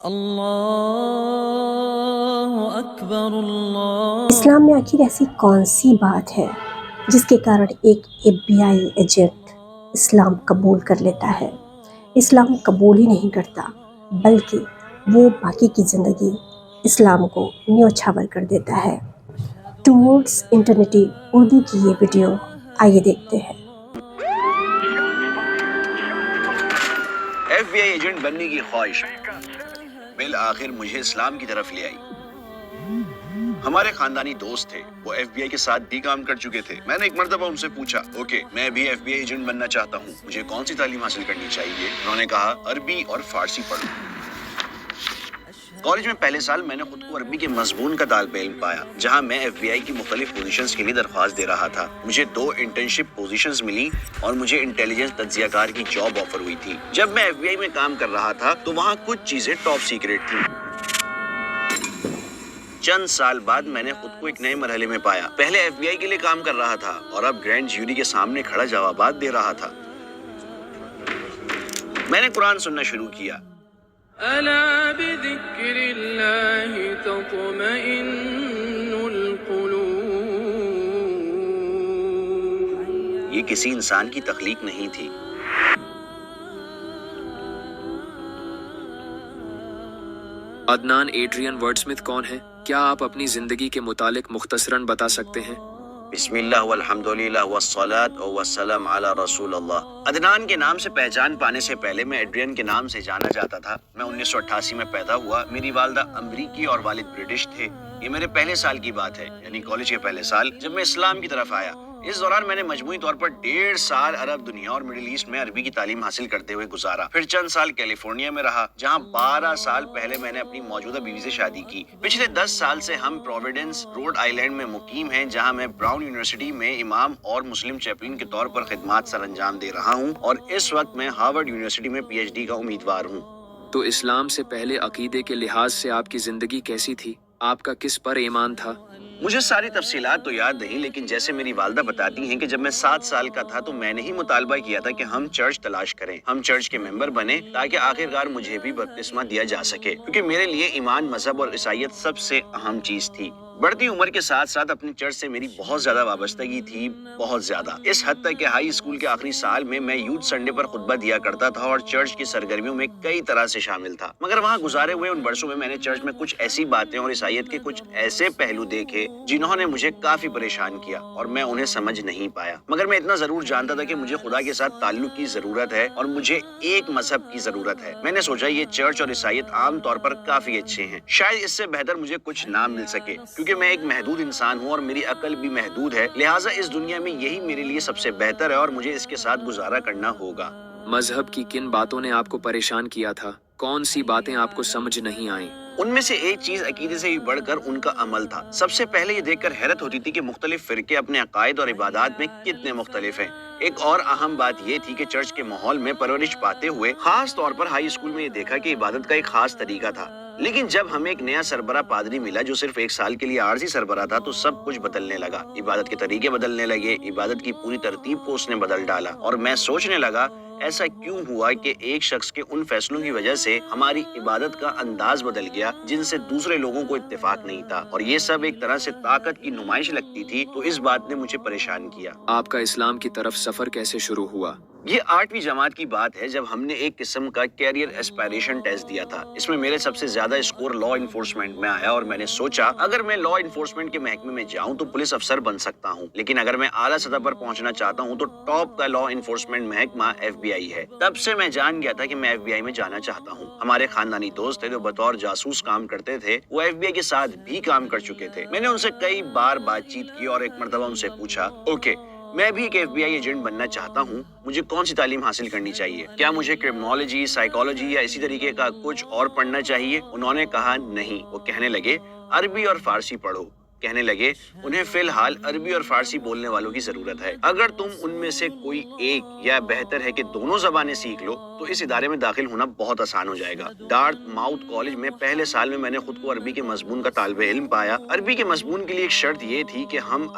اللہ اکبر اللہ۔ اسلام میں آخر ایسی کون سی بات ہے جس کے کارن ایک FBI ایجنٹ اسلام قبول کر لیتا ہے؟ اسلام قبول ہی نہیں کرتا بلکہ وہ باقی کی زندگی اسلام کو نیوچھاور کر دیتا ہے۔ ٹورڈز انٹرنیٹی اردو کی یہ ویڈیو آئیے دیکھتے ہیں۔ FBI ایجنٹ بننے کی خواہش بالآخر مجھے اسلام کی طرف لے آئی۔ ہمارے خاندانی دوست تھے، وہ FBI کے ساتھ بھی کام کر چکے تھے۔ میں نے ایک مرتبہ ان سے پوچھا، اوکے میں بھی FBI ایجنٹ بننا چاہتا ہوں، مجھے کون سی تعلیم حاصل کرنی چاہیے؟ انہوں نے کہا عربی اور فارسی پڑھو۔ کالج میں پہلے سال میں نے خود کو عربی کے مضمون کا طالب علم پایا، جہاں میں FBI کی مختلف پوزیشنز کے لیے درخواست دے رہا تھا۔ مجھے 2 انٹرنشپ پوزیشنز ملی اور مجھے انٹیلیجنس تجزیہ کار کی جاب آفر ہوئی تھی۔ جب میں FBI میں کام کر رہا تھا تو وہاں کچھ چیزیں ٹاپ سیکریٹ تھیں۔ چند سال بعد میں نے خود کو ایک نئے مرحلے میں پایا۔ پہلے FBI کے لیے کام کر رہا تھا اور اب گرینڈ جیوری کے سامنے کھڑا جوابات دے رہا تھا۔ میں نے قرآن سننا شروع کیا۔ الا بذکر اللہ تطمئن القلوب۔ یہ کسی انسان کی تخلیق نہیں تھی۔ عدنان ایڈریان ورڈسمتھ کون ہے؟ کیا آپ اپنی زندگی کے متعلق مختصراً بتا سکتے ہیں؟ بسم اللہ والحمدللہ والصلاة والسلام علی رسول اللہ۔ عدنان کے نام سے پہچان پانے سے پہلے میں ایڈریان کے نام سے جانا جاتا تھا۔ میں 1988 میں پیدا ہوا۔ میری والدہ امریکی اور والد برٹش تھے۔ یہ میرے پہلے سال کی بات ہے، یعنی کالج کے پہلے سال، جب میں اسلام کی طرف آیا۔ اس دوران میں نے مجموعی طور پر 1.5 سال عرب دنیا اور مڈل ایسٹ میں عربی کی تعلیم حاصل کرتے ہوئے گزارا۔ پھر چند سال کیلیفورنیا میں رہا، جہاں 12 سال پہلے میں نے اپنی موجودہ بیوی سے شادی کی۔ پچھلے 10 سال سے ہم پروویڈنس روڈ آئی لینڈ میں مقیم ہیں، جہاں میں براؤن یونیورسٹی میں امام اور مسلم چیپلن کے طور پر خدمات سر انجام دے رہا ہوں، اور اس وقت میں ہارورڈ یونیورسٹی میں PhD کا امیدوار ہوں۔ تو اسلام سے پہلے عقیدے کے لحاظ سے آپ کی زندگی کیسی تھی؟ آپ کا کس پر ایمان تھا؟ مجھے ساری تفصیلات تو یاد نہیں، لیکن جیسے میری والدہ بتاتی ہیں کہ جب میں 7 سال کا تھا تو میں نے ہی مطالبہ کیا تھا کہ ہم چرچ تلاش کریں، ہم چرچ کے ممبر بنیں تاکہ آخرکار مجھے بھی بپتسمہ دیا جا سکے، کیونکہ میرے لیے ایمان، مذہب اور عیسائیت سب سے اہم چیز تھی۔ بڑھتی عمر کے ساتھ ساتھ اپنی چرچ سے میری بہت زیادہ وابستگی تھی، بہت زیادہ، اس حد تک کہ ہائی اسکول کے آخری سال میں یوتھ سنڈے پر خطبہ دیا کرتا تھا اور چرچ کی سرگرمیوں میں کئی طرح سے شامل تھا۔ مگر وہاں گزارے ہوئے ان برسوں میں نے چرچ میں کچھ ایسی باتیں اور عیسائیت کے کچھ ایسے پہلو دیکھے جنہوں نے مجھے کافی پریشان کیا اور میں انہیں سمجھ نہیں پایا۔ مگر میں اتنا ضرور جانتا تھا کہ مجھے خدا کے ساتھ تعلق کی ضرورت ہے اور مجھے ایک مذہب کی ضرورت ہے۔ میں نے سوچا یہ چرچ اور عیسائیت عام طور پر کافی اچھے ہیں، شاید اس سے بہتر مجھے کچھ نہ مل سکے، کیونکہ میں ایک محدود انسان ہوں اور میری عقل بھی محدود ہے، لہٰذا اس دنیا میں یہی میرے لیے سب سے بہتر ہے اور مجھے اس کے ساتھ گزارا کرنا ہوگا۔ مذہب کی کن باتوں نے آپ کو پریشان کیا تھا؟ کون سی باتیں آپ کو سمجھ نہیں آئیں؟ ان میں سے ایک چیز عقیدے سے بھی بڑھ کر ان کا عمل تھا۔ سب سے پہلے یہ دیکھ کر حیرت ہوتی تھی کہ مختلف فرقے اپنے عقائد اور عبادات میں کتنے مختلف ہیں۔ ایک اور اہم بات یہ تھی کہ چرچ کے ماحول میں پرورش پاتے ہوئے خاص طور پر ہائی اسکول میں یہ دیکھا کہ عبادت کا ایک خاص طریقہ تھا، لیکن جب ہمیں ایک نیا سربراہ پادری ملا جو صرف 1 سال کے لیے عارضی سربراہ تھا تو سب کچھ بدلنے لگا۔ عبادت کے طریقے بدلنے لگے، عبادت کی پوری ترتیب کو اس نے بدل ڈالا، اور میں سوچنے لگا ایسا کیوں ہوا کہ ایک شخص کے ان فیصلوں کی وجہ سے ہماری عبادت کا انداز بدل گیا جن سے دوسرے لوگوں کو اتفاق نہیں تھا، اور یہ سب ایک طرح سے طاقت کی نمائش لگتی تھی، تو اس بات نے مجھے پریشان کیا۔ آپ کا اسلام کی طرف سفر کیسے شروع ہوا؟ یہ 8ویں جماعت کی بات ہے جب ہم نے ایک قسم کا کیریئر ایسپائریشن ٹیسٹ دیا تھا۔ اس میں میرے سب سے زیادہ اسکور لا انفورسمنٹ میں آیا اور میں نے سوچا اگر میں لا انفورسمنٹ کے محکمے میں جاؤں تو پولیس افسر بن سکتا ہوں، لیکن اگر میں اعلیٰ سطح پر پہنچنا چاہتا ہوں تو ٹاپ کا لا انفورسمنٹ محکمہ FBI ہے۔ تب سے میں جان گیا تھا کہ میں FBI میں جانا چاہتا ہوں۔ ہمارے خاندانی دوست تھے جو بطور جاسوس کام کرتے تھے، وہ FBI کے ساتھ بھی کام کر چکے تھے۔ میں نے ان سے کئی بار بات چیت کی اور ایک مرتبہ ان سے پوچھا، اوکے میں بھی ایک FBI ایجنٹ بننا چاہتا ہوں، مجھے کون سی تعلیم حاصل کرنی چاہیے؟ کیا مجھے کرمنالوجی، سائیکالوجی یا اسی طریقے کا کچھ اور پڑھنا چاہیے؟ انہوں نے کہا نہیں۔ وہ کہنے لگے عربی اور فارسی پڑھو۔ کہنے لگے انہیں فی الحال عربی اور فارسی بولنے والوں کی ضرورت ہے، اگر تم ان میں سے کوئی ایک یا بہتر ہے کہ دونوں زبانیں سیکھ لو تو اس ادارے میں داخل ہونا بہت آسان ہو جائے گا۔ ڈارتھ ماؤتھ کالج میں پہلے سال میں نے خود کو عربی کے مضمون کا طالب علم پایا۔ عربی کے مضمون کے لیے ایک شرط یہ تھی کہ ہم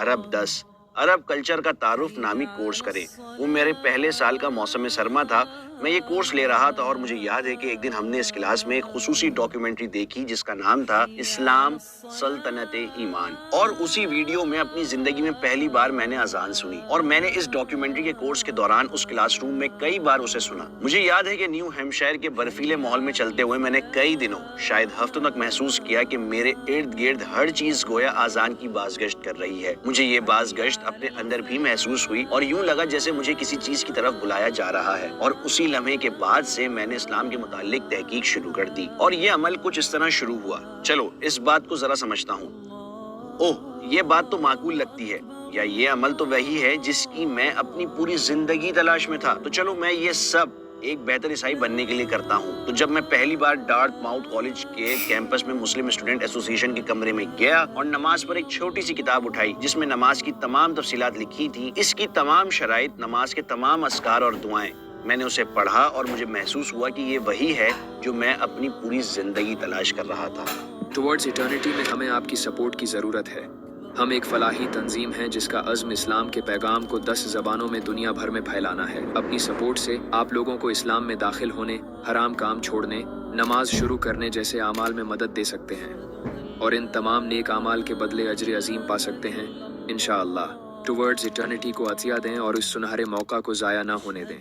عرب کلچر کا تعارف نامی کورس کریں۔ وہ میرے پہلے سال کا موسم سرما تھا۔ میں یہ کورس لے رہا تھا اور مجھے یاد ہے کہ ایک دن ہم نے اس کلاس میں ایک خصوصی ڈاکیومنٹری دیکھی جس کا نام تھا اسلام سلطنت ایمان، اور اسی ویڈیو میں اپنی زندگی میں پہلی بار میں نے اذان سنی، اور میں نے اس ڈاکیومنٹری کے کورس کے دوران اس کلاس روم میں کئی بار اسے سنا۔ مجھے یاد ہے کہ نیو ہیمپشائر کے برفیلے ماحول میں چلتے ہوئے میں نے کئی دنوں، شاید ہفتوں تک محسوس کیا کہ میرے ارد گرد ہر چیز گویا آذان کی بازگشت کر رہی ہے۔ مجھے یہ بازگشت اپنے اندر بھی محسوس ہوئی اور یوں لگا جیسے مجھے کسی چیز کی طرف بلایا جا رہا ہے، اور اسی لمحے کے بعد سے میں نے اسلام کے متعلق تحقیق شروع کر دی، اور یہ عمل کچھ اس طرح شروع ہوا۔ چلو اس بات کو ذرا سمجھتا ہوں۔ اوہ، یہ بات تو معقول لگتی ہے، یا یہ عمل تو وہی ہے جس کی میں اپنی پوری زندگی تلاش میں تھا، تو چلو میں یہ سب ایک بہتر عیسائی بننے کے لیے کرتا ہوں۔ تو جب میں پہلی بار ڈارتھ ماؤتھ کالج کے کیمپس میں مسلم اسٹوڈنٹ ایسوسی ایشن کے کمرے میں گیا اور نماز پر ایک چھوٹی سی کتاب اٹھائی جس میں نماز کی تمام تفصیلات لکھی تھیں، اس کی تمام شرائط، نماز کے تمام اذکار اور دعائیں، میں نے اسے پڑھا اور مجھے محسوس ہوا کہ یہ وہی ہے جو میں اپنی پوری زندگی تلاش کر رہا تھا۔ ٹورڈز ایٹرنیٹی میں ہمیں آپ کی سپورٹ کی ضرورت ہے۔ ہم ایک فلاحی تنظیم ہیں جس کا عزم اسلام کے پیغام کو 10 زبانوں میں دنیا بھر میں پھیلانا ہے۔ اپنی سپورٹ سے آپ لوگوں کو اسلام میں داخل ہونے، حرام کام چھوڑنے، نماز شروع کرنے جیسے اعمال میں مدد دے سکتے ہیں، اور ان تمام نیک اعمال کے بدلے اجر عظیم پا سکتے ہیں انشاءاللہ۔ ٹورڈز ایٹرنیٹی کو عطیہ دیں اور اس سنہرے موقع کو ضائع نہ ہونے دیں۔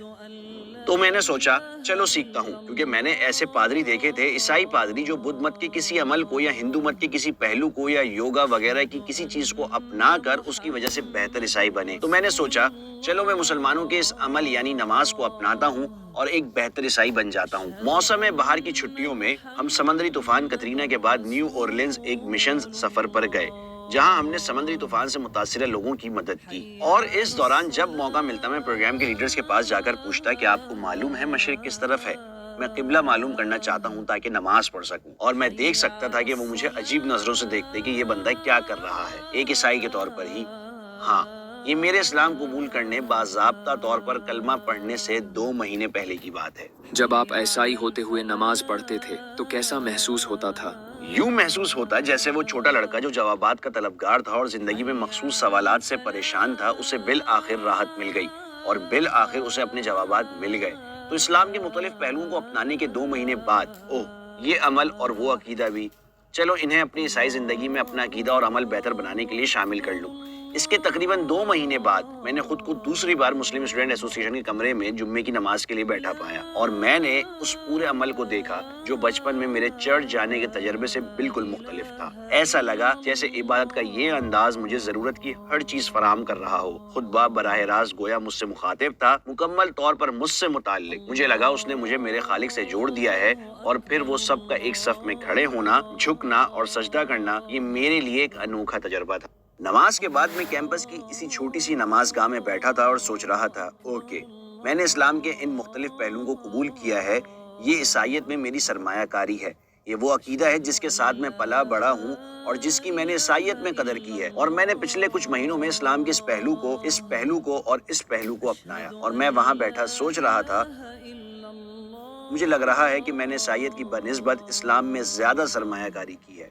تو میں نے سوچا چلو سیکھتا ہوں، کیونکہ میں نے ایسے پادری دیکھے تھے، عیسائی پادری جو بدھ مت کے کسی عمل کو یا ہندو مت کے کسی پہلو کو یا یوگا وغیرہ کی کسی چیز کو اپنا کر اس کی وجہ سے بہتر عیسائی بنے۔ تو میں نے سوچا چلو میں مسلمانوں کے اس عمل یعنی نماز کو اپناتا ہوں اور ایک بہتر عیسائی بن جاتا ہوں۔ موسم بہار کی چھٹیوں میں ہم سمندری طوفان کترینا کے بعد نیو اورلینز ایک مشن سفر پر گئے، جہاں ہم نے سمندری طوفان سے متاثرہ لوگوں کی مدد کی، اور اس دوران جب موقع ملتا میں پروگرام کے لیڈرز کے پاس جا کر پوچھتا کہ آپ کو معلوم ہے مشرق کس طرف ہے؟ میں قبلہ معلوم کرنا چاہتا ہوں تاکہ نماز پڑھ سکوں، اور میں دیکھ سکتا تھا کہ وہ مجھے عجیب نظروں سے دیکھتے کہ یہ بندہ کیا کر رہا ہے، ایک عیسائی کے طور پر ہی۔ ہاں، یہ میرے اسلام قبول کرنے، باضابطہ طور پر کلمہ پڑھنے سے 2 مہینے پہلے کی بات ہے۔ جب آپ عیسائی ہوتے ہوئے نماز پڑھتے تھے تو کیسا محسوس ہوتا تھا؟ یوں محسوس ہوتا جیسے وہ چھوٹا لڑکا جو جوابات کا طلبگار تھا اور زندگی میں مخصوص سوالات سے پریشان تھا، اسے بالآخر راحت مل گئی، اور بالآخر اسے اپنے جوابات مل گئے۔ تو اسلام کے مختلف پہلوؤں کو اپنانے کے 2 مہینے بعد، اوہ، یہ عمل اور وہ عقیدہ بھی، چلو انہیں اپنی عیسائی زندگی میں اپنا عقیدہ اور عمل بہتر بنانے کے لیے شامل کر لوں۔ اس کے تقریباً 2 مہینے بعد میں نے خود کو دوسری بار مسلم اسٹوڈنٹ ایسوسی ایشن کے کمرے میں جمعے کی نماز کے لیے بیٹھا پایا، اور میں نے اس پورے عمل کو دیکھا جو بچپن میں میرے چرچ جانے کے تجربے سے بالکل مختلف تھا۔ ایسا لگا جیسے عبادت کا یہ انداز مجھے ضرورت کی ہر چیز فراہم کر رہا ہو۔ خطبہ براہ راست گویا مجھ سے مخاطب تھا، مکمل طور پر مجھ سے متعلق۔ مجھے لگا اس نے مجھے میرے خالق سے جوڑ دیا ہے، اور پھر وہ سب کا ایک صف میں کھڑے ہونا، جھکنا اور سجدہ کرنا، یہ میرے لیے ایک انوکھا تجربہ تھا۔ نماز کے بعد میں کیمپس کی اسی چھوٹی سی نماز گاہ میں بیٹھا تھا اور سوچ رہا تھا، اوکے، میں نے اسلام کے ان مختلف پہلوؤں کو قبول کیا ہے، یہ عیسائیت میں میری سرمایہ کاری ہے، یہ وہ عقیدہ ہے جس کے ساتھ میں پلا بڑا ہوں اور جس کی میں نے عیسائیت میں قدر کی ہے، اور میں نے پچھلے کچھ مہینوں میں اسلام کے اس پہلو کو اور اس پہلو کو اپنایا، اور میں وہاں بیٹھا سوچ رہا تھا، مجھے لگ رہا ہے کہ میں نے عیسائیت کی بنسبت اسلام میں زیادہ سرمایہ کاری کی ہے،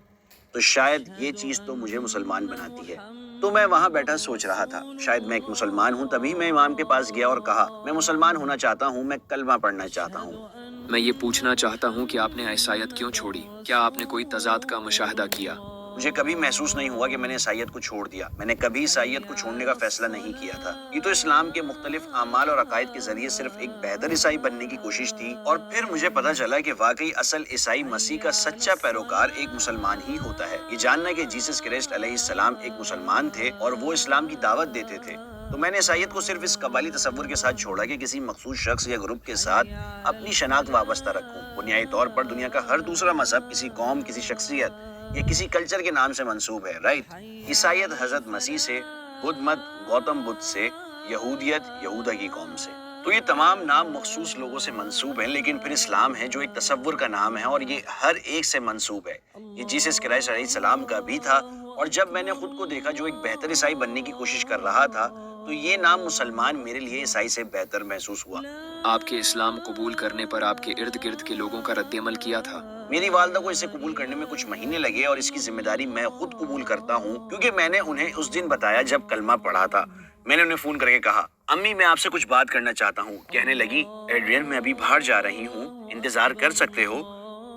تو شاید یہ چیز تو مجھے مسلمان بناتی ہے۔ تو میں وہاں بیٹھا سوچ رہا تھا، شاید میں ایک مسلمان ہوں۔ تبھی میں امام کے پاس گیا اور کہا، میں مسلمان ہونا چاہتا ہوں، میں کلمہ پڑھنا چاہتا ہوں۔ میں یہ پوچھنا چاہتا ہوں کہ آپ نے عیسائیت کیوں چھوڑی؟ کیا آپ نے کوئی تضاد کا مشاہدہ کیا؟ مجھے کبھی محسوس نہیں ہوا کہ میں نے عیسائیت کو چھوڑ دیا، میں نے کبھی عیسائیت کو چھوڑنے کا فیصلہ نہیں کیا تھا۔ یہ تو اسلام کے مختلف اعمال اور عقائد کے ذریعے صرف ایک بہتر عیسائی بننے کی کوشش تھی، اور پھر مجھے پتا چلا کہ واقعی اصل عیسائی مسیح کا سچا پیروکار ایک مسلمان ہی ہوتا ہے۔ یہ جاننا کہ جیسس کرسٹ علیہ السلام ایک مسلمان تھے اور وہ اسلام کی دعوت دیتے تھے، تو میں نے عیسائیت کو صرف اس قبالی تصور کے ساتھ چھوڑا کہ کسی مخصوص شخص یا گروپ کے ساتھ اپنی شناخت وابستہ رکھوں۔ بنیادی طور پر دنیا کا ہر دوسرا مذہب کسی قوم، کسی شخصیت یا کسی کلچر کے نام سے منسوب ہے، رائٹ؟ عیسائیت حضرت مسیح سے، بدھ مت گوتم بدھ سے، یہودیت یہودا کی قوم سے، تو یہ تمام نام مخصوص لوگوں سے منسوب ہیں، لیکن پھر اسلام ہے جو ایک تصور کا نام ہے، اور یہ ہر ایک سے منسوب ہے۔ یہ جیسس کرائسٹ علیہ السلام کا بھی تھا، اور جب میں نے خود کو دیکھا جو ایک بہتر عیسائی بننے کی کوشش کر رہا تھا، تو یہ نام مسلمان میرے لیے عیسائی سے بہتر محسوس ہوا۔ آپ کے اسلام قبول کرنے پر آپ کے ارد گرد کے لوگوں کا رد عمل کیا تھا؟ میری والدہ کو اسے قبول کرنے میں کچھ مہینے لگے، اور اس کی ذمہ داری میں خود قبول کرتا ہوں، کیونکہ میں نے انہیں اس دن بتایا جب کلمہ پڑھا تھا۔ میں نے انہیں فون کر کے کہا، امی میں آپ سے کچھ بات کرنا چاہتا ہوں. کہنے لگی ایڈرین میں ابھی باہر جا رہی ہوں, انتظار کر سکتے ہو؟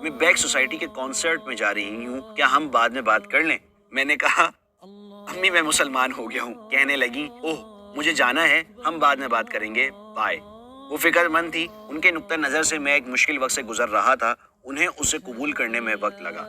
میں بیک سوسائٹی کے کانسرٹ میں جا رہی ہوں, کیا ہم بعد میں بات کر لیں؟ میں نے کہا امی میں مسلمان ہو گیا ہوں. کہنے لگی اوہ مجھے جانا ہے, ہم بعد میں بات کریں گے, بائے. وہ فکر مند تھی. ان کے نقطہ نظر سے میں ایک مشکل وقت سے گزر رہا تھا. انہیں اسے قبول کرنے میں وقت لگا.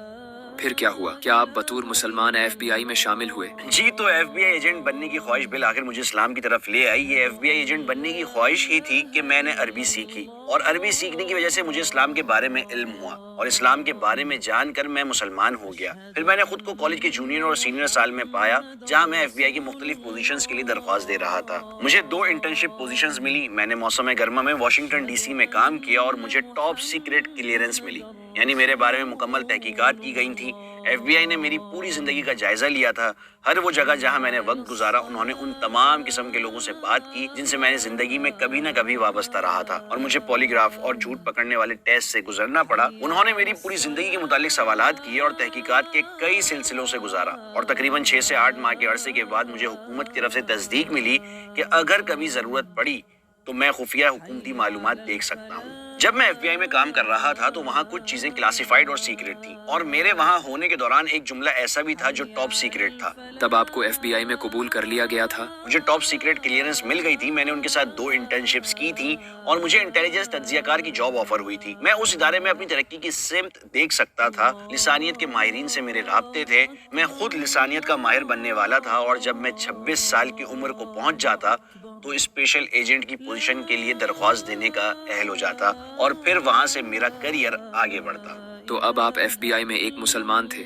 پھر کیا ہوا؟ کیا آپ بطور مسلمان FBI میں شامل ہوئے؟ جی, تو FBI ایجنٹ بننے کی خواہش بالآخر مجھے اسلام کی طرف لے آئی. یہ FBI ایجنٹ بننے کی خواہش ہی تھی کہ میں نے عربی سیکھی, اور عربی سیکھنے کی وجہ سے مجھے اسلام کے بارے میں علم ہوا, اور اسلام کے بارے میں جان کر میں مسلمان ہو گیا. پھر میں نے خود کو کالج کے جونیئر اور سینئر سال میں پایا, جہاں میں FBI کی مختلف پوزیشنز کے لیے درخواست دے رہا تھا. مجھے 2 انٹرنشپ پوزیشنز ملی. میں نے موسم گرما میں واشنگٹن DC میں کام کیا, اور مجھے ٹاپ سیکریٹ کلیئرنس ملی, یعنی میرے بارے میں مکمل تحقیقات کی گئی تھی. FBI نے میری پوری زندگی کا جائزہ لیا تھا. ہر وہ جگہ جہاں میں نے وقت گزارا, انہوں نے ان تمام قسم کے لوگوں سے بات کی جن سے میں نے زندگی میں کبھی نہ کبھی وابستہ رہا تھا, اور مجھے پولی گراف اور جھوٹ پکڑنے والے ٹیسٹ سے گزرنا پڑا. انہوں نے میری پوری زندگی کے متعلق سوالات کیے اور تحقیقات کے کئی سلسلوں سے گزارا, اور تقریباً 6 سے 8 ماہ کے عرصے کے بعد مجھے حکومت کی طرف سے تصدیق ملی کہ اگر کبھی ضرورت پڑی تو میں خفیہ حکومتی معلومات دیکھ سکتا ہوں. جب میں FBI میں کام کر رہا تھا تو وہاں کچھ چیزیں کلاسیفائڈ اور سیکریٹ تھیں, اور میرے وہاں ہونے کے دوران ایک جملہ ایسا بھی تھا جو ٹاپ سیکریٹ تھا. تب آپ کو FBI میں قبول کر لیا گیا تھا؟ مجھے ٹاپ سیکریٹ کلیئرنس مل گئی تھی. میں نے ان کے ساتھ 2 انٹرنشپس کی تھی, اور مجھے انٹیلیجنس تجزیہ کار کی جاب آفر ہوئی تھی. میں اس ادارے میں اپنی ترقی کی سمت دیکھ سکتا تھا. لسانیت کے ماہرین سے میرے رابطے تھے. میں خود لسانیت کا ماہر بننے والا تھا, اور جب میں 26 سال کی عمر کو پہنچ جاتا تو اسپیشل ایجنٹ کی پوزیشن کے لیے درخواست دینے کا اہل ہو جاتا, اور پھر وہاں سے میرا کریئر آگے بڑھتا. تو اب آپ FBI میں ایک مسلمان تھے.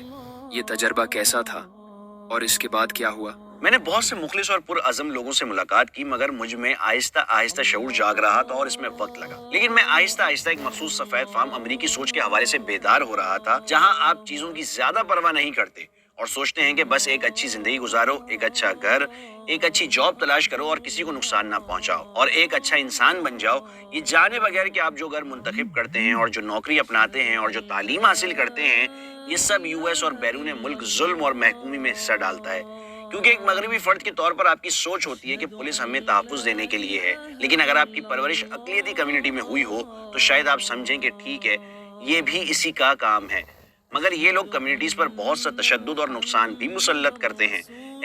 یہ تجربہ کیسا تھا اور اس کے بعد کیا ہوا؟ میں نے بہت سے مخلص اور پرعزم لوگوں سے ملاقات کی, مگر مجھ میں آہستہ آہستہ شعور جاگ رہا تھا, اور اس میں وقت لگا. لیکن میں آہستہ آہستہ ایک مخصوص سفید فام امریکی سوچ کے حوالے سے بیدار ہو رہا تھا, جہاں آپ چیزوں کی زیادہ پرواہ نہیں کرتے اور سوچتے ہیں کہ بس ایک اچھی زندگی گزارو, ایک اچھا گھر, ایک اچھی جاب تلاش کرو اور کسی کو نقصان نہ پہنچاؤ, اور ایک اچھا انسان بن جاؤ. یہ جانے بغیر کہ آپ جو گھر منتخب کرتے ہیں اور جو نوکری اپناتے ہیں اور جو تعلیم حاصل کرتے ہیں, یہ سب US اور بیرون ملک ظلم اور محکومی میں حصہ ڈالتا ہے. کیونکہ ایک مغربی فرد کے طور پر آپ کی سوچ ہوتی ہے کہ پولیس ہمیں تحفظ دینے کے لیے ہے, لیکن اگر آپ کی پرورش اقلیتی کمیونٹی میں ہوئی ہو تو شاید آپ سمجھیں کہ ٹھیک ہے, یہ بھی اسی کا کام ہے. مگر یہ لوگ کمیونٹیز پر بہت سا تشدد اور نقصان بھی مسلط کرتے ہیں.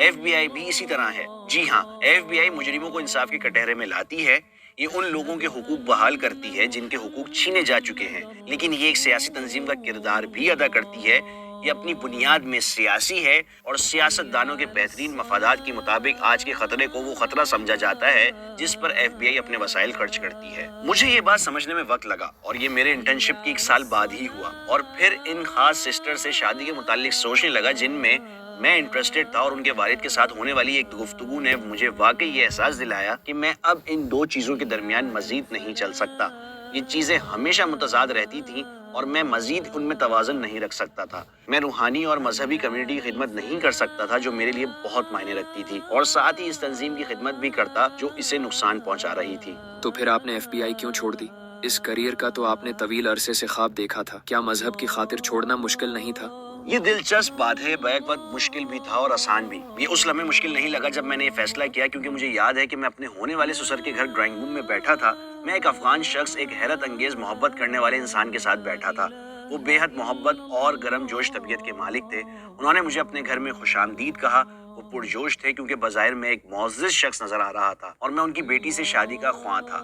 FBI بھی اسی طرح ہے. جی ہاں, FBI مجرموں کو انصاف کے کٹہرے میں لاتی ہے. یہ ان لوگوں کے حقوق بحال کرتی ہے جن کے حقوق چھینے جا چکے ہیں, لیکن یہ ایک سیاسی تنظیم کا کردار بھی ادا کرتی ہے. یہ اپنی بنیاد میں سیاسی ہے, اور سیاست دانوں کے بہترین مفادات کے مطابق آج کے خطرے کو وہ خطرہ سمجھا جاتا ہے جس پر FBI اپنے وسائل خرچ کرتی ہے. مجھے یہ بات سمجھنے میں وقت لگا, اور یہ میرے انٹرنشپ کی 1 سال بعد ہی ہوا, اور پھر ان خاص سسٹر سے شادی کے متعلق سوچنے لگا جن میں میں انٹرسٹڈ تھا, اور ان کے والد کے ساتھ ہونے والی ایک گفتگو نے مجھے واقعی یہ احساس دلایا کہ میں اب ان 2 چیزوں کے درمیان مزید نہیں چل سکتا. یہ چیزیں ہمیشہ متضاد رہتی تھیں, اور میں مزید ان میں توازن نہیں رکھ سکتا تھا. میں روحانی اور مذہبی کمیونٹی کی خدمت نہیں کر سکتا تھا جو میرے لیے بہت معنی رکھتی تھی, اور ساتھ ہی اس تنظیم کی خدمت بھی کرتا جو اسے نقصان پہنچا رہی تھی. تو پھر آپ نے FBI کیوں چھوڑ دی؟ اس کریئر کا تو آپ نے طویل عرصے سے خواب دیکھا تھا. کیا مذہب کی خاطر چھوڑنا مشکل نہیں تھا؟ یہ دلچسپ بات ہے. بیک وقت مشکل بھی تھا اور آسان بھی. یہ اس لمحے مشکل نہیں لگا جب میں نے یہ فیصلہ کیا, کیونکہ مجھے یاد ہے کہ میں اپنے ہونے والے سسر کے گھر ڈرائنگ روم میں بیٹھا تھا. میں ایک افغان شخص, ایک حیرت انگیز محبت کرنے والے انسان کے ساتھ بیٹھا تھا. وہ بے حد محبت اور گرم جوش طبیعت کے مالک تھے. انہوں نے مجھے اپنے گھر میں خوش آمدید کہا. وہ پرجوش تھے کیونکہ بظاہر میں ایک معزز شخص نظر آ رہا تھا, اور میں ان کی بیٹی سے شادی کا خواہاں تھا.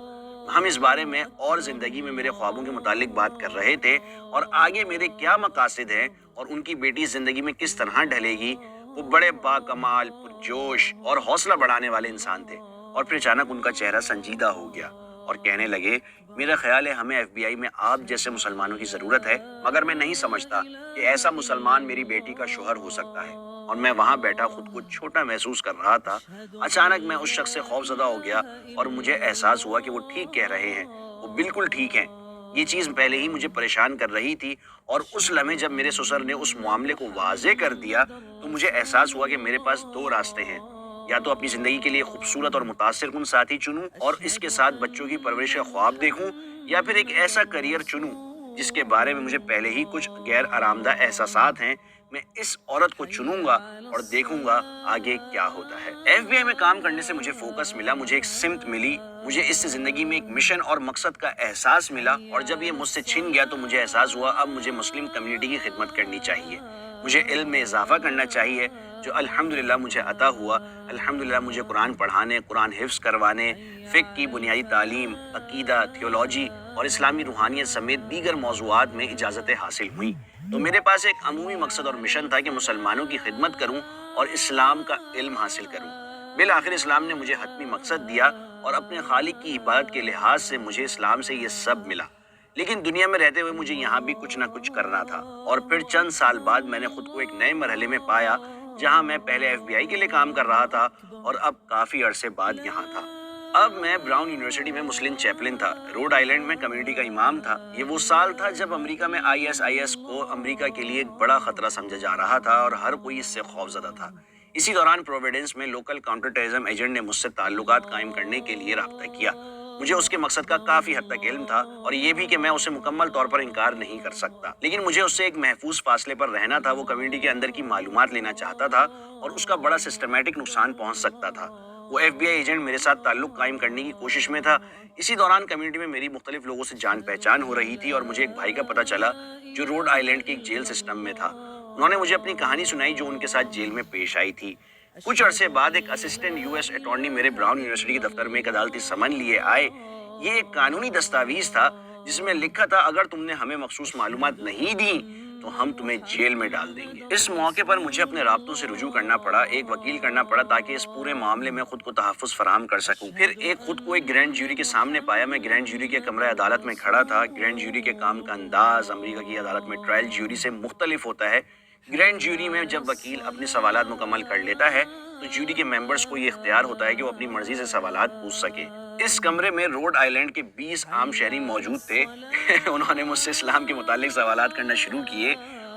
ہم اس بارے میں اور زندگی میں میرے خوابوں کے متعلق بات کر رہے تھے, اور آگے میرے کیا مقاصد ہیں اور ان کی بیٹی زندگی میں کس طرح ڈھلے گی. وہ بڑے باکمال, پرجوش اور حوصلہ بڑھانے والے انسان تھے. اور پھر اچانک ان کا چہرہ سنجیدہ ہو گیا اور کہنے لگے, میرا خیال ہے ہمیں FBI میں آپ جیسے مسلمانوں کی ضرورت ہے, مگر میں نہیں سمجھتا کہ ایسا مسلمان میری بیٹی کا شوہر ہو سکتا ہے. اور میں وہاں بیٹھا خود کو چھوٹا محسوس کر رہا تھا. اچانک میں اس شخص سے خوف زدہ ہو گیا, اور مجھے احساس ہوا کہ وہ ٹھیک کہہ رہے ہیں. وہ بالکل ٹھیک ہیں. یہ چیز پہلے ہی مجھے پریشان کر رہی تھی, اور اس لمحے جب میرے سسر نے اس معاملے کو واضح کر دیا تو مجھے احساس ہوا کہ میرے پاس 2 راستے ہیں. یا تو اپنی زندگی کے لیے خوبصورت اور متاثر کن ساتھی چنوں اور اس کے ساتھ بچوں کی پرورش کا خواب دیکھوں, یا پھر ایک ایسا کریئر چنوں جس کے بارے میں مجھے پہلے ہی کچھ غیر آرامدہ احساسات ہیں، میں اس عورت کو چنوں گا اور دیکھوں گا آگے کیا ہوتا ہے۔ FBI میں کام کرنے سے مجھے فوکس ملا، مجھے ایک سمت ملی، مجھے اس سے زندگی میں ایک مشن اور مقصد کا احساس ملا، اور جب یہ مجھ سے چھن گیا تو مجھے احساس ہوا اب مجھے مسلم کمیونٹی کی خدمت کرنی چاہیے، مجھے علم میں اضافہ کرنا چاہیے، جو الحمدللہ مجھے عطا ہوا۔ الحمدللہ مجھے قرآن پڑھانے، قرآن حفظ کروانے، فقہ کی بنیادی تعلیم، عقیدہ، تھیولوجی اور اسلامی روحانیت سمیت دیگر موضوعات میں اجازتیں حاصل ہوئیں۔ تو میرے پاس ایک عمومی مقصد اور مشن تھا کہ مسلمانوں کی خدمت کروں اور اسلام کا علم حاصل کروں۔ بالآخر اسلام نے مجھے حتمی مقصد دیا اور اپنے خالق کی عبادت کے لحاظ سے مجھے اسلام سے یہ سب ملا، لیکن دنیا میں رہتے ہوئے مجھے یہاں بھی کچھ نہ کچھ کرنا تھا۔ اور پھر چند سال بعد میں نے خود کو ایک نئے مرحلے میں پایا، جہاں میں پہلے FBI کے لیے کام کر رہا تھا اور اب کافی عرصے بعد یہاں تھا۔ اب میں براؤن یونیورسٹی میں مسلم چیپلن تھا، روڈ آئیلینڈ میں کمیونٹی کا امام تھا۔ یہ وہ سال تھا جب امریکہ میں ISIS کو امریکہ کے لیے ایک بڑا خطرہ سمجھا جا رہا تھا اور ہر کوئی اس سے خوفزدہ تھا۔ اسی دوران پروویڈنس میں لوکل کاؤنٹر ٹیررزم ایجنٹ نے مجھ سے تعلقات قائم کرنے کے لیے رابطہ کیا۔ مجھے اس کے مقصد کا کافی حد تک علم تھا اور یہ بھی کہ میں اسے مکمل طور پر انکار نہیں کر سکتا، لیکن مجھے اس سے ایک محفوظ فاصلے پر رہنا تھا۔ وہ کمیونٹی کے اندر کی معلومات لینا چاہتا تھا اور اس کا بڑا سسٹمیٹک نقصان پہنچ سکتا تھا۔ وہ FBI ایجنٹ میرے ساتھ تعلق قائم کرنے کی کوشش میں تھا۔ اسی دوران کمیونٹی میں میری مختلف لوگوں سے جان پہچان ہو رہی تھی اور مجھے ایک بھائی کا پتہ چلا جو روڈ آئیلینڈ کے ایک جیل سسٹم میں تھا۔ انہوں نے مجھے اپنی کہانی سنائی جو ان کے ساتھ جیل میں پیش آئی تھی۔ کچھ عرصے بعد ایک اسسٹنٹ US اٹارنی میرے براؤن یونیورسٹی کے دفتر میں ایک عدالتی سمن لیے آئے۔ یہ ایک قانونی دستاویز تھا جس میں لکھا تھا اگر تم نے ہمیں مخصوص معلومات نہیں دی تو ہم تمہیں جیل میں ڈال دیں گے۔ اس موقع پر مجھے اپنے رابطوں سے رجوع کرنا پڑا، ایک وکیل کرنا پڑا تاکہ اس پورے معاملے میں خود کو تحفظ فراہم کر سکوں۔ پھر خود کو ایک گرینڈ جیوری کے سامنے پایا۔ میں گرینڈ جیوری کے کمرہ عدالت میں کھڑا تھا۔ گرینڈ جیوری کے کام کا انداز امریکہ کی عدالت میں ٹرائل جیوری سے مختلف ہوتا ہے۔ گرینڈ جیوری میں جب وکیل اپنے سوالات مکمل کر لیتا ہے تو جیوری کے ممبرز کو یہ اختیار ہوتا ہے کہ وہ اپنی مرضی سے سوالات پوچھ سکے۔ اس کمرے میں روڈ آئیلینڈ کے 20 عام شہری موجود تھے۔ انہوں نے مجھ سے اسلام کے متعلق سوالات کرنا شروع کیے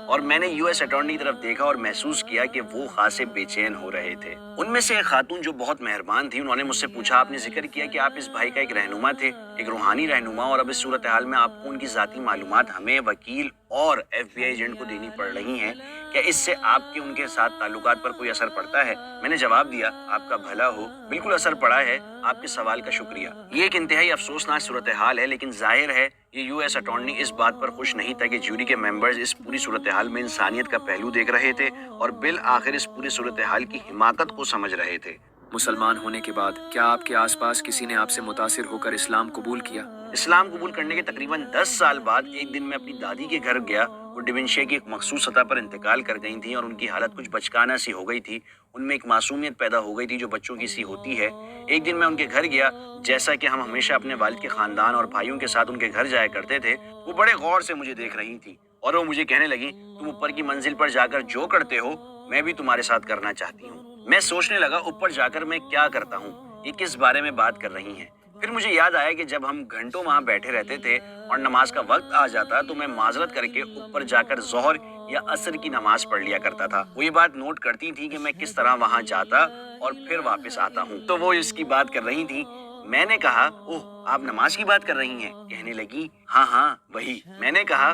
اور میں نے US اٹارنی کی طرف دیکھا اور محسوس کیا کہ وہ خاصے بے چین ہو رہے تھے۔ ان میں سے ایک خاتون جو بہت مہربان تھی، انہوں نے مجھ سے پوچھا آپ نے ذکر کیا کہ آپ اس بھائی کا ایک رہنما تھے، ایک روحانی رہنما، اور اب اس صورتحال میں آپ کو ان کی ذاتی معلومات ہمیں وکیل اور FBI ایجنٹ کو دینی پڑ رہی ہیں، کیا اس سے آپ کے ان کے ساتھ تعلقات پر کوئی اثر پڑتا ہے؟ میں نے جواب دیا آپ کا بھلا ہو، بالکل اثر پڑا ہے، آپ کے سوال کا شکریہ۔ یہ ایک انتہائی افسوسناک صورتحال ہے، لیکن ظاہر ہے یہ US اٹارنی اس بات پر خوش نہیں تھا کہ جیوری کے ممبرز اس پوری صورتحال میں انسانیت کا پہلو دیکھ رہے تھے اور بالآخر اس پوری صورتحال کی حماقت کو سمجھ رہے تھے۔ مسلمان ہونے کے بعد کیا آپ کے آس پاس کسی نے آپ سے متاثر ہو کر اسلام قبول کیا؟ اسلام قبول کرنے کے تقریباً 10 سال بعد ایک دن میں اپنی دادی کے گھر گیا۔ وہ ڈیمنشیا کی ایک مخصوص سطح پر انتقال کر گئی تھیں اور ان کی حالت کچھ بچکانہ سی ہو گئی تھی۔ ان میں ایک معصومیت پیدا ہو گئی تھی جو بچوں کی سی ہوتی ہے۔ ایک دن میں ان کے گھر گیا، جیسا کہ ہم ہمیشہ اپنے والد کے خاندان اور بھائیوں کے ساتھ ان کے گھر جایا کرتے تھے۔ وہ بڑے غور سے مجھے دیکھ رہی تھی اور وہ مجھے کہنے لگی تم اوپر کی منزل پر جا کر جو کرتے ہو میں بھی تمہارے ساتھ کرنا چاہتی ہوں۔ میں سوچنے لگا اوپر جا کر میں کیا کرتا ہوں، یہ کس بارے میں بات کر رہی ہیں۔ پھر مجھے یاد آیا کہ جب ہم گھنٹوں وہاں بیٹھے رہتے تھے اور نماز کا وقت آ جاتا تو میں معذرت کر کے اوپر جا کر ظہر یا عصر کی نماز پڑھ لیا کرتا تھا۔ وہ یہ بات نوٹ کرتی تھی کہ میں کس طرح وہاں جاتا اور پھر واپس آتا ہوں، تو وہ اس کی بات کر رہی تھی۔ میں نے کہا اوہ آپ نماز کی بات کر رہی ہیں؟ کہنے لگی ہاں وہی۔ میں نے کہا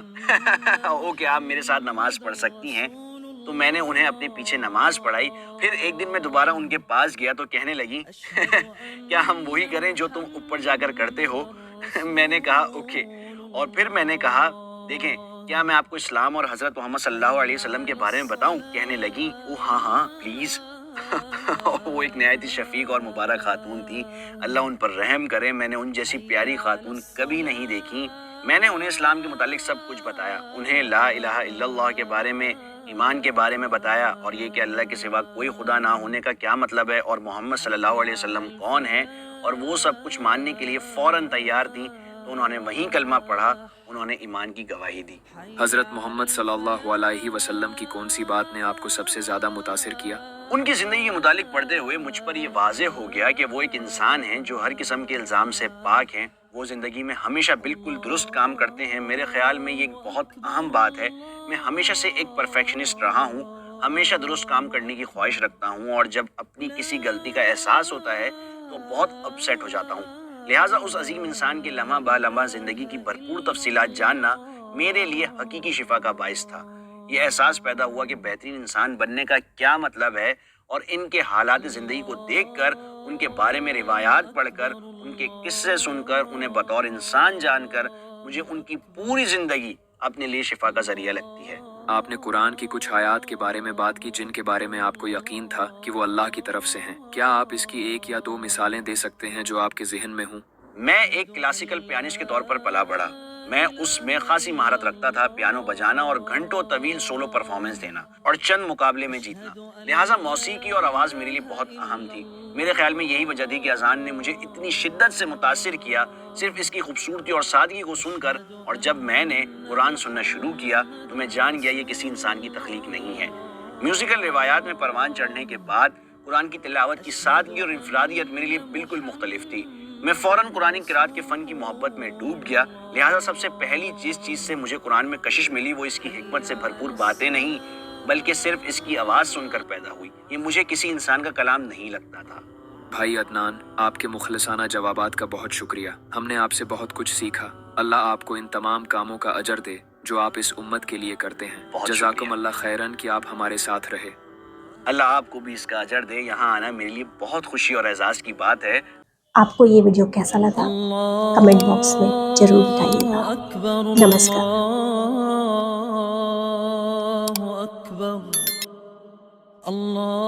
اوکے آپ میرے ساتھ نماز پڑھ سکتی ہیں۔ تو میں نے انہیں اپنے پیچھے نماز پڑھائی۔ پھر ایک دن میں دوبارہ ان کے پاس گیا تو کہنے لگی کیا ہم وہی کریں جو تم اوپر جا کر کرتے ہو؟ میں نے کہا اوکے۔ اور پھر میں نے کہا دیکھیں کیا میں آپ کو اسلام اور حضرت محمد صلی اللہ علیہ وسلم کے بارے میں بتاؤں؟ کہنے لگی ہاں پلیز۔ وہ ایک نہایت شفیق اور مبارک خاتون تھی، اللہ ان پر رحم کرے۔ میں نے ان جیسی پیاری خاتون کبھی نہیں دیکھی۔ میں نے انہیں اسلام کے متعلق سب کچھ بتایا، انہیں لا الہ الا اللہ کے بارے میں، ایمان کے بارے میں بتایا اور یہ کہ اللہ کے سوا کوئی خدا نہ ہونے کا کیا مطلب ہے اور محمد صلی اللہ علیہ وسلم کون ہے، اور وہ سب کچھ ماننے کے لیے فوراً تیار تھیں۔ تو انہوں نے وہیں کلمہ پڑھا، انہوں نے ایمان کی گواہی دی۔ حضرت محمد صلی اللہ علیہ وسلم کی کون سی بات نے آپ کو سب سے زیادہ متاثر کیا؟ ان کی زندگی کے متعلق پڑھتے ہوئے مجھ پر یہ واضح ہو گیا کہ وہ ایک انسان ہیں جو ہر قسم کے الزام سے پاک ہیں۔ وہ زندگی میں ہمیشہ بالکل درست کام کرتے ہیں۔ میرے خیال میں یہ ایک بہت اہم بات ہے۔ میں ہمیشہ سے ایک پرفیکشنسٹ رہا ہوں، ہمیشہ درست کام کرنے کی خواہش رکھتا ہوں اور جب اپنی کسی غلطی کا احساس ہوتا ہے تو بہت اپسیٹ ہو جاتا ہوں۔ لہٰذا اس عظیم انسان کے لمحہ بہ لمحہ زندگی کی بھرپور تفصیلات جاننا میرے لیے حقیقی شفا کا باعث تھا۔ یہ احساس پیدا ہوا کہ بہترین انسان بننے کا کیا مطلب ہے، اور ان کے حالات زندگی کو دیکھ کر، ان کے بارے میں روایات پڑھ کر، ان کے قصے سن کر، انہیں بطور انسان جان کر، مجھے ان کی پوری زندگی اپنے لیے شفا کا ذریعہ لگتی ہے۔ آپ نے قرآن کی کچھ آیات کے بارے میں بات کی جن کے بارے میں آپ کو یقین تھا کہ وہ اللہ کی طرف سے ہیں۔ کیا آپ اس کی ایک یا دو مثالیں دے سکتے ہیں جو آپ کے ذہن میں ہوں؟ میں ایک کلاسیکل پیانسٹ کے طور پر پلا بڑھا۔ میں اس میں خاصی مہارت رکھتا تھا، پیانو بجانا اور گھنٹوں طویل سولو پرفارمنس دینا اور چند مقابلے میں جیتنا۔ لہٰذا موسیقی اور آواز میرے لیے بہت اہم تھی۔ میرے خیال میں یہی وجہ تھی کہ اذان نے مجھے اتنی شدت سے متاثر کیا، صرف اس کی خوبصورتی اور سادگی کو سن کر، اور جب میں نے قرآن سننا شروع کیا تو میں جان گیا یہ کسی انسان کی تخلیق نہیں ہے۔ میوزیکل روایات میں پروان چڑھنے کے بعد قرآن کی تلاوت کی سادگی اور انفرادیت میرے لیے بالکل مختلف تھی۔ میں فوراً قرآن قرات کے فن کی محبت میں ڈوب گیا۔ لہٰذا سب سے پہلی چیز سے مجھے قرآن میں کشش ملی وہ اس کی حکمت سے بھرپور باتیں نہیں، بلکہ صرف اس کی آواز سن کر پیدا ہوئی۔ یہ مجھے کسی انسان کا کلام نہیں لگتا تھا۔ بھائی عدنان، آپ کے مخلصانہ جوابات کا بہت شکریہ۔ ہم نے آپ سے بہت کچھ سیکھا۔ اللہ آپ کو ان تمام کاموں کا اجر دے جو آپ اس امت کے لیے کرتے ہیں۔ بہت جزاکم شکریہ۔ اللہ خیرن کہ آپ ہمارے ساتھ رہے۔ اللہ آپ کو بھی اس کا اجر دے۔ یہاں آنا میرے لیے بہت خوشی اور اعزاز کی بات ہے۔ آپ کو یہ ویڈیو کیسا لگا کمنٹ باکس میں ضرور بتائیے گا۔ أكبر نمسکار۔ الله أكبر الله